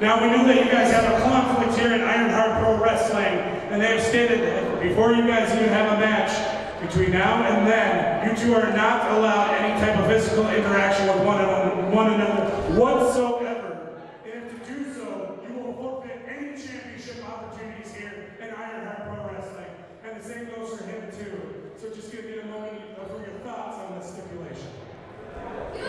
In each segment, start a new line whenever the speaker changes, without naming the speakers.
Now, we know that you guys have a conflict here in Ironheart Pro Wrestling, and they have stated that before you guys even have a match, between now and then, you two are not allowed any type of physical interaction with one another whatsoever. And if to do so, you will forfeit any championship opportunities here in Ironheart Pro Wrestling. And the same goes for him too. So just give me a moment for your thoughts on this stipulation.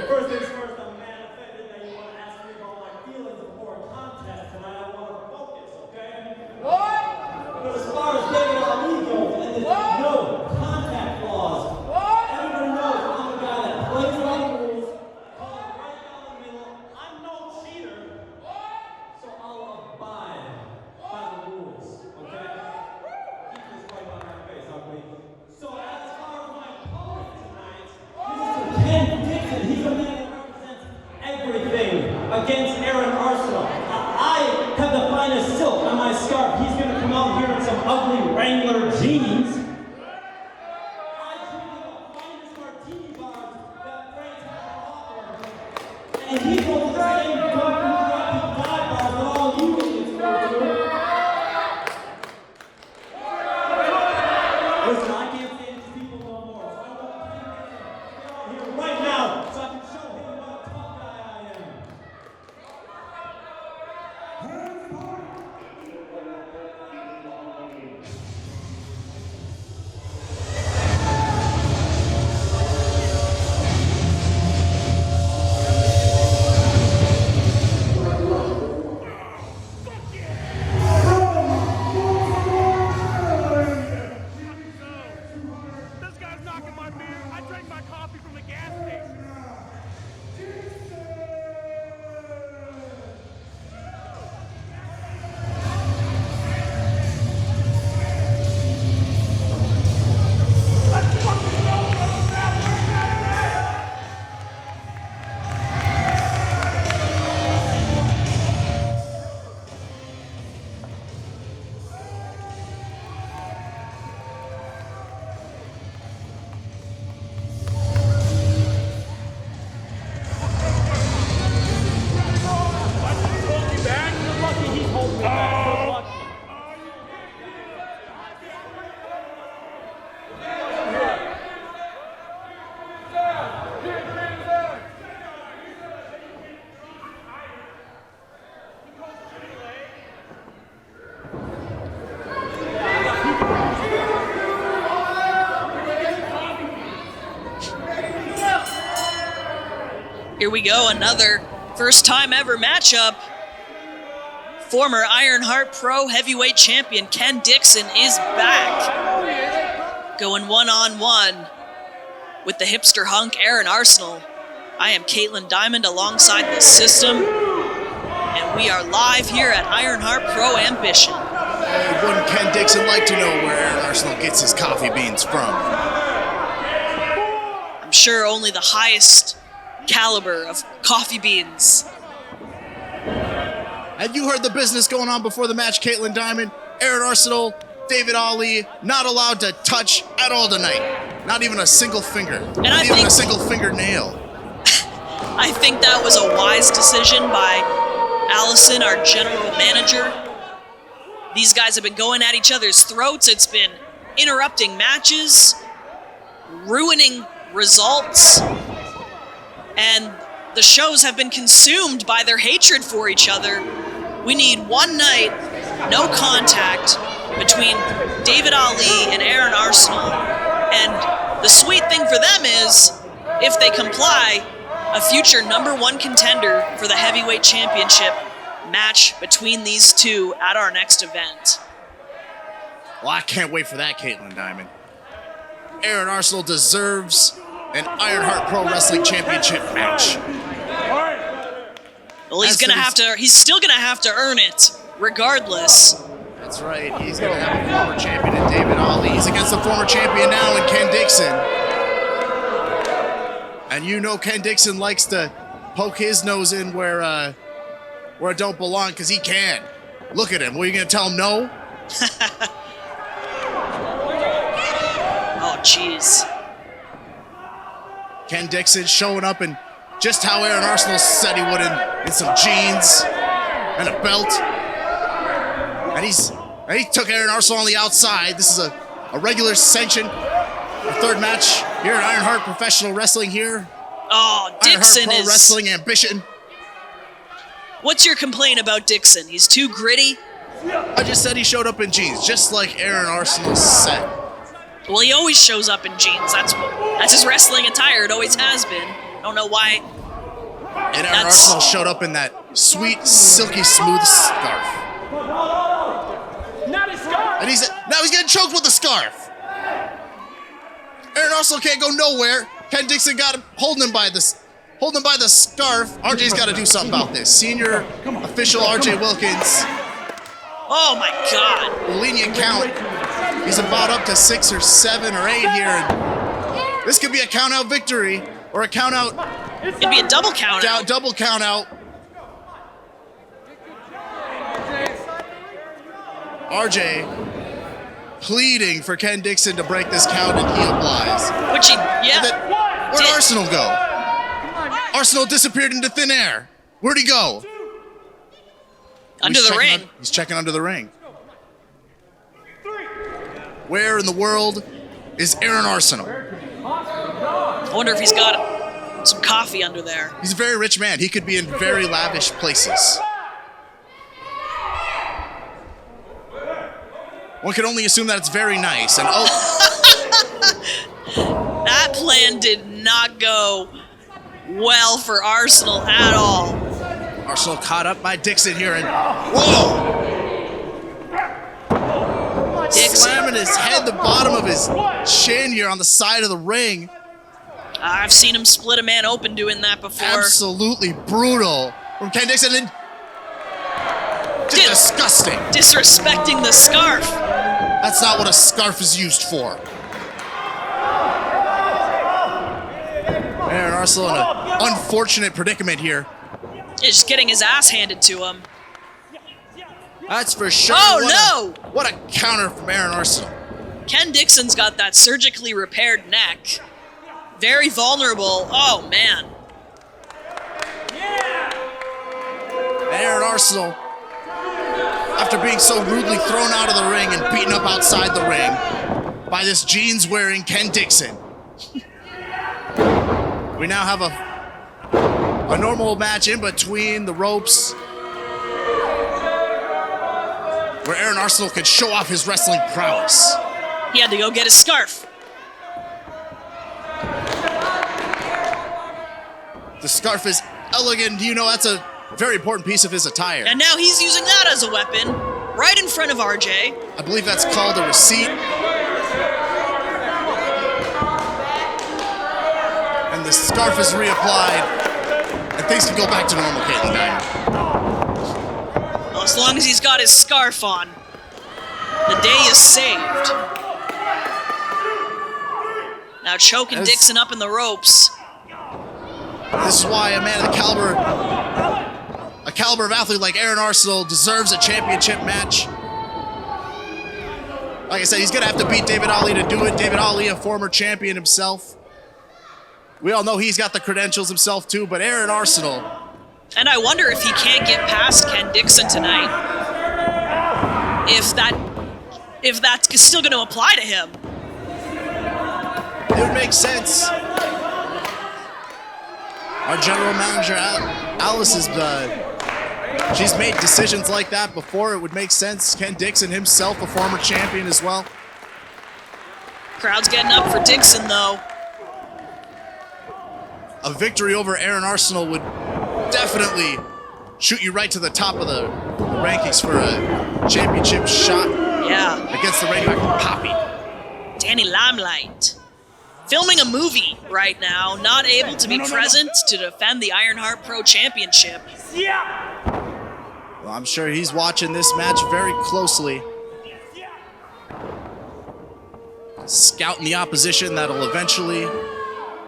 First things first, I'm mad offended that you want to ask me about my feelings before a contest tonight. I want to focus, okay?
What?
But as far as David Ali goes, and there's no contact clause.
What?
Everybody knows I'm a guy that plays by the rules, calls right down the middle. I'm no cheater.
What?
So I'll abide by the rules, okay? Keep this right on my face, ugly. So as far as my opponent tonight, Mr. Ken Dixon, he's a man that represents everything against Aaron Arsenal. I have the finest silk on my scarf. He's gonna come out here in some ugly Wrangler jeans. I drink the finest martini bars that France has to offer. And he goes the same crappy dive bars that all you idiots go to. Listen, I can't stand these people no more, so I want to get here right now so I can show him what a tough guy I am.
This guy's knocking my beer. I drank my coffee from the gas station.
Here we go, another first time ever matchup. Former Ironheart Pro Heavyweight Champion Ken Dixon is back. Going one-on-one with the hipster hunk Aaron Arsenal. I am Caitlin Diamond alongside the system. And we are live here at Ironheart Pro Ambition.
Wouldn't Ken Dixon like to know where Aaron Arsenal gets his coffee beans from?
I'm sure only the highest caliber of coffee beans.
Have you heard the business going on before the match, Caitlin Diamond? Aaron Arsenal, David Ali, not allowed to touch at all tonight. Not even a single finger. Not even a single fingernail.
I think that was a wise decision by Allison, our general manager. These guys have been going at each other's throats. It's been interrupting matches, ruining results, and the shows have been consumed by their hatred for each other. We need one night, no contact, between David Ali and Aaron Arsenal. And the sweet thing for them is, if they comply, a future #1 contender for the heavyweight championship match between these two at our next event.
Well, I can't wait for that, Caitlin Diamond. Aaron Arsenal deserves an Ironheart Pro Wrestling Championship match.
Well, he's still gonna have to earn it, regardless.
That's right, he's gonna have a former champion in David Ali. He's against the former champion now in Ken Dixon. And you know Ken Dixon likes to poke his nose in where it don't belong, because he can. Look at him. What, are you gonna tell him no?
Oh, jeez.
Ken Dixon showing up in just how Aaron Arsenal said he would in some jeans. and a belt. And he took Aaron Arsenal on the outside. This is a regular sanction. Our third match here at Ironheart Professional Wrestling here.
Oh, Dixon
Ironheart Pro
is...
Wrestling Ambition.
What's your complaint about Dixon? He's too gritty?
I just said he showed up in jeans, just like Aaron Arsenal said.
Well, he always shows up in jeans. That's his wrestling attire. It always has been. I don't know why.
And Aaron Arsenal showed up in that sweet, silky smooth scarf.
Not a scarf.
And now he's getting choked with the scarf. Aaron Arsenal can't go nowhere. Ken Dixon got him, holding him by the scarf. RJ's got to do something about this. Senior official RJ Wilkins.
Oh my God.
Lenient count. He's about up to 6 or 7 or 8 here. And this could be a count out victory or a count out.
It'd be a double count out.
Double count out. RJ pleading for Ken Dixon to break this count, and he obliges.
Which he, yeah.
Where'd Arsenal go? Arsenal disappeared into thin air. Where'd he go?
Under the ring.
He's checking under the ring. Where in the world is Aaron Arsenal?
I wonder if he's got some coffee under there.
He's a very rich man. He could be in very lavish places. One can only assume that it's very nice. And
that plan did not go well for Arsenal at all.
Arsenal caught up by Dixon here, and whoa!
Dixon
slamming his head, the bottom of his chin here on the side of the ring.
I've seen him split a man open doing that before.
Absolutely brutal from Ken Dixon. And just disgusting.
Disrespecting the scarf.
That's not what a scarf is used for. Aaron Arsenal in an unfortunate predicament here.
Just getting his ass handed to him.
That's for sure.
Oh, no!
What a counter from Aaron Arsenal.
Ken Dixon's got that surgically repaired neck. Very vulnerable. Oh, man.
Aaron Arsenal, after being so rudely thrown out of the ring and beaten up outside the ring by this jeans-wearing Ken Dixon. We now have a normal match in between the ropes where Aaron Arsenal can show off his wrestling prowess.
He had to go get his scarf.
The scarf is elegant. You know, that's a very important piece of his attire.
And now he's using that as a weapon, right in front of RJ.
I believe that's called a receipt. And the scarf is reapplied, and things can go back to normal, Caitlin Dyer.
Well, as long as he's got his scarf on, the day is saved. Now choking Dixon up in the ropes.
This is why a man of the caliber of athlete like Aaron Arsenal deserves a championship match. Like I said, he's gonna have to beat David Ali to do it. David Ali, a former champion himself. We all know he's got the credentials himself too, but Aaron Arsenal.
And I wonder if he can't get past Ken Dixon tonight. If that's still going to apply to him.
It would make sense. Our general manager, Alice, she's made decisions like that before. It would make sense. Ken Dixon himself, a former champion as well.
Crowd's getting up for Dixon, though.
A victory over Aaron Arsenal would definitely shoot you right to the top of the rankings for a championship shot.
Yeah.
Against the radioactive Poppy.
Danny Limelight. Filming a movie right now, not able to be present to defend the Ironheart Pro Championship.
Well, I'm sure he's watching this match very closely. Scouting the opposition that'll eventually...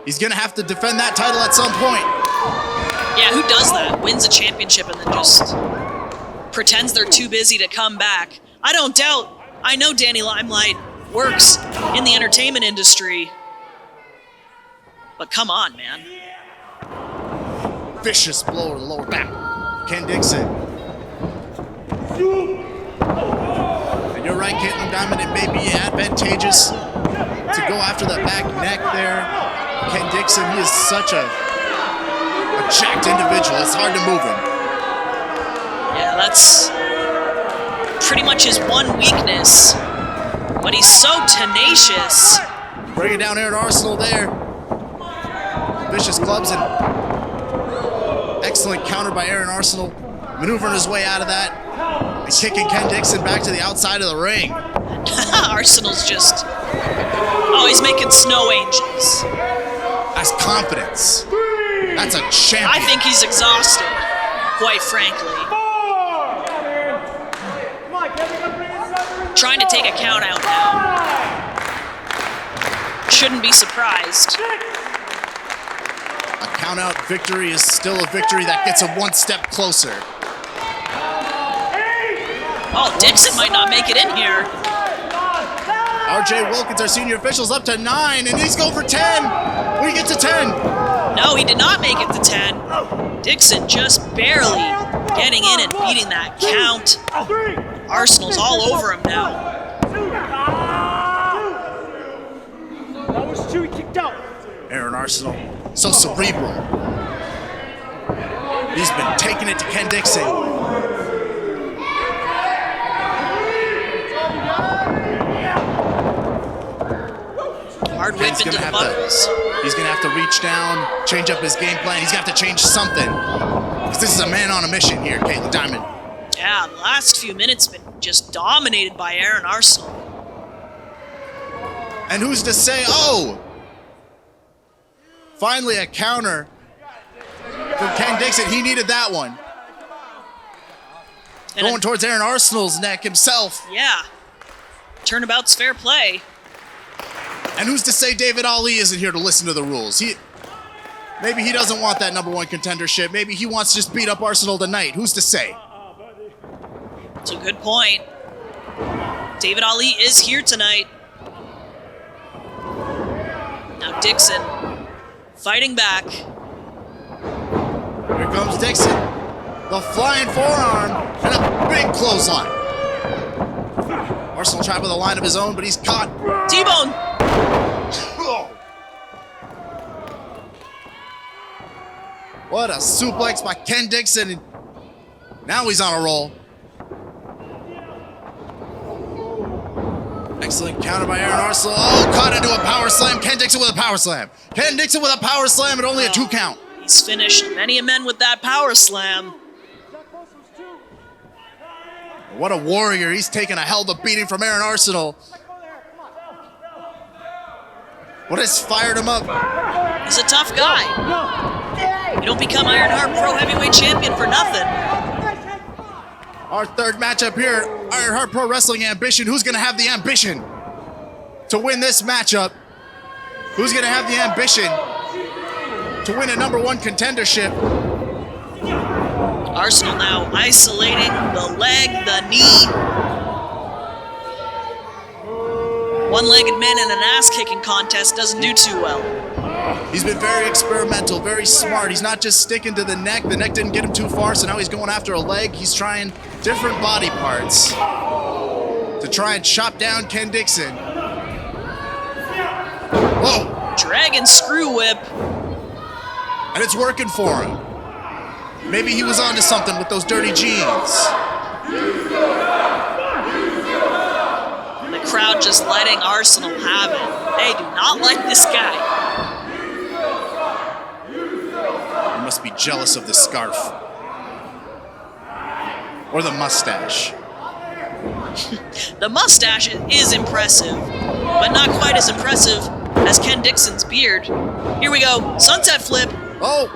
He's gonna have to defend that title at some point.
Yeah, who does that? Wins a championship and then just pretends they're too busy to come back. I don't doubt. I know Danny Limelight works in the entertainment industry. But come on, man.
Vicious blow to the lower back. Ken Dixon And you're right, Caitlin Diamond, it may be advantageous to go after the back neck there. Ken Dixon, he is such a jacked individual. It's hard to move him.
Yeah, that's pretty much his one weakness. But he's so tenacious.
Bringing down Aaron Arsenal there. Vicious clubs and excellent counter by Aaron Arsenal. Maneuvering his way out of that. And kicking Ken Dixon back to the outside of the ring.
Arsenal's just... Oh, he's making snow angels.
That's confidence. That's a champion.
I think he's exhausted, quite frankly. Trying to take a count out now. Shouldn't be surprised.
A count out victory is still a victory that gets him one step closer.
Oh, Dixon might not make it in here.
RJ Wilkins, our senior official, is up to 9, and he's going for 10. We get to 10.
No, he did not make it to 10. Dixon just barely getting in and beating that count. Arsenal's all over him now.
That was 2, he kicked out.
Aaron Arsenal, so cerebral. He's been taking it to Ken Dixon.
Hard whip into the buckles.
He's going to have to reach down, change up his game plan. He's got to change something. Because this is a man on a mission here, Caitlin Diamond.
Yeah, the last few minutes been just dominated by Aaron Arsenal.
And who's to say, oh, finally a counter from Ken Dixon. He needed that one.
And
Going towards Aaron Arsenal's neck himself.
Yeah. Turnabout's fair play.
And who's to say David Ali isn't here to listen to the rules? Maybe he doesn't want that #1 contendership. Maybe he wants to just beat up Arsenal tonight. Who's to say?
It's a good point. David Ali is here tonight. Now Dixon fighting back.
Here comes Dixon. The flying forearm and a big clothesline. Arsenal tried with a line of his own, but he's caught.
T-bone.
What a suplex by Ken Dixon. Now he's on a roll. Excellent counter by Aaron Arsenal. Oh, caught into a power slam. Ken Dixon with a power slam. Ken Dixon with a power slam and only a 2 count.
He's finished many a men with that power slam.
What a warrior. He's taken a hell of a beating from Aaron Arsenal. What has fired him up?
He's a tough guy. You don't become Ironheart Pro Heavyweight Champion for nothing.
Our third matchup here, Ironheart Pro Wrestling Ambition. Who's going to have the ambition to win this matchup? Who's going to have the ambition to win a #1 contendership?
Arsenal now isolating the leg, the knee. One-legged man in an ass-kicking contest doesn't do too well.
He's been very experimental, very smart. He's not just sticking to the neck. The neck didn't get him too far, so now he's going after a leg. He's trying different body parts to try and chop down Ken Dixon. Whoa!
Dragon screw whip.
And it's working for him. Maybe he was onto something with those dirty jeans.
The crowd just letting Arsenal have it. They do not like this guy.
He must be jealous of the scarf. Or the mustache.
The mustache is impressive, but not quite as impressive as Ken Dixon's beard. Here we go, sunset flip.
Oh!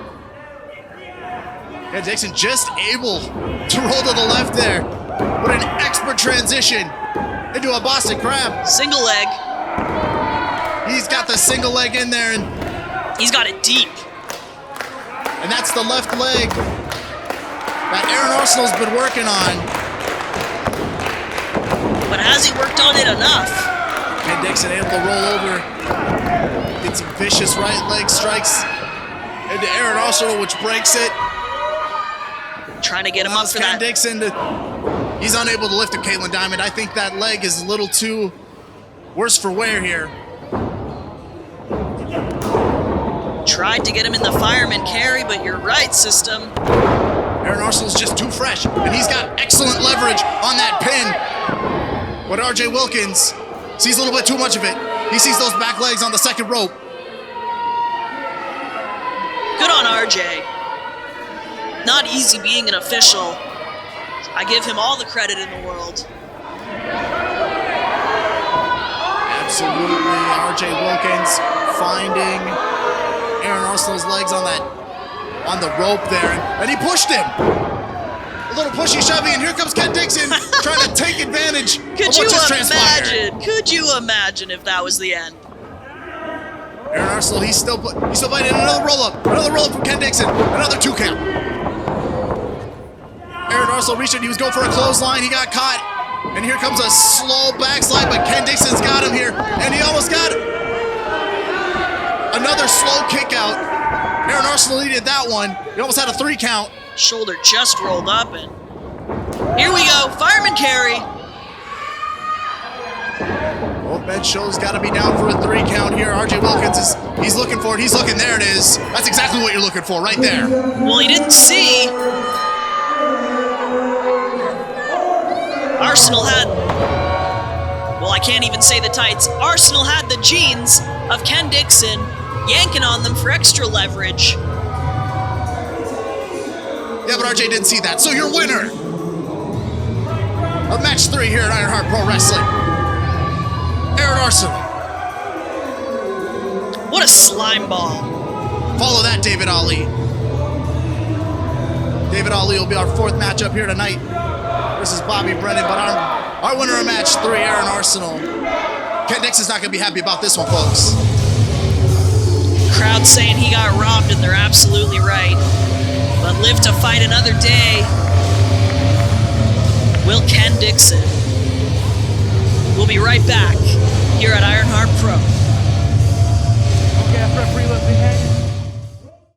Ken Dixon just able to roll to the left there. What an expert transition into a Boston Crab.
Single leg.
He's got the single leg in there, and
He's got it deep.
that's the left leg that Aaron Arsenal's been working on.
But has he worked on it enough?
Ken Dixon able to roll over. Get some vicious right leg strikes into Aaron Arsenal, which breaks it.
Trying to get him up for
Ken
that.
Dixon to He's unable to lift him, Caitlin Diamond. I think that leg is a little too worse for wear here.
Tried to get him in the fireman carry, but you're right, system.
Aaron Arsenal's just too fresh, and he's got excellent leverage on that pin. But RJ Wilkins sees a little bit too much of it. He sees those back legs on the second rope.
Good on RJ. Not easy being an official. I give him all the credit in the world.
Absolutely, RJ Wilkins finding Aaron Arsenal's legs on the rope there, and he pushed him. A little pushy shoving, and here comes Ken Dixon trying to take advantage of what just transpired.
Could you imagine if that was the end?
Aaron Arsenal, he's still fighting. Another roll-up from Ken Dixon, another 2 count. Aaron Arsenal reached it, he was going for a clothesline, he got caught, and here comes a slow backslide, but Ken Dixon's got him here, and he almost got it. Another slow kick out. Aaron Arsenal needed that one. He almost had a 3 count.
Shoulder just rolled up, and here we go, fireman carry.
Both bench shows got to be down for a 3 count here. RJ Wilkins he's looking for it. He's looking, there it is. That's exactly what you're looking for right there.
Well, he didn't see. Arsenal had, well, I can't even say the tights. Arsenal had the jeans of Ken Dixon, yanking on them for extra leverage.
Yeah, but RJ didn't see that. So your winner of match 3 here at Ironheart Pro Wrestling, Aaron Arsenal.
What a slime ball.
Follow that, David Ali. David Ali will be our 4th matchup here tonight versus Bobby Brennan, but our winner of match 3, Aaron Arsenal. Ken Dixon's not going to be happy about this one, folks.
Crowd saying he got robbed, and they're absolutely right. But live to fight another day. Will Ken Dixon. We'll be right back here at Ironheart Pro.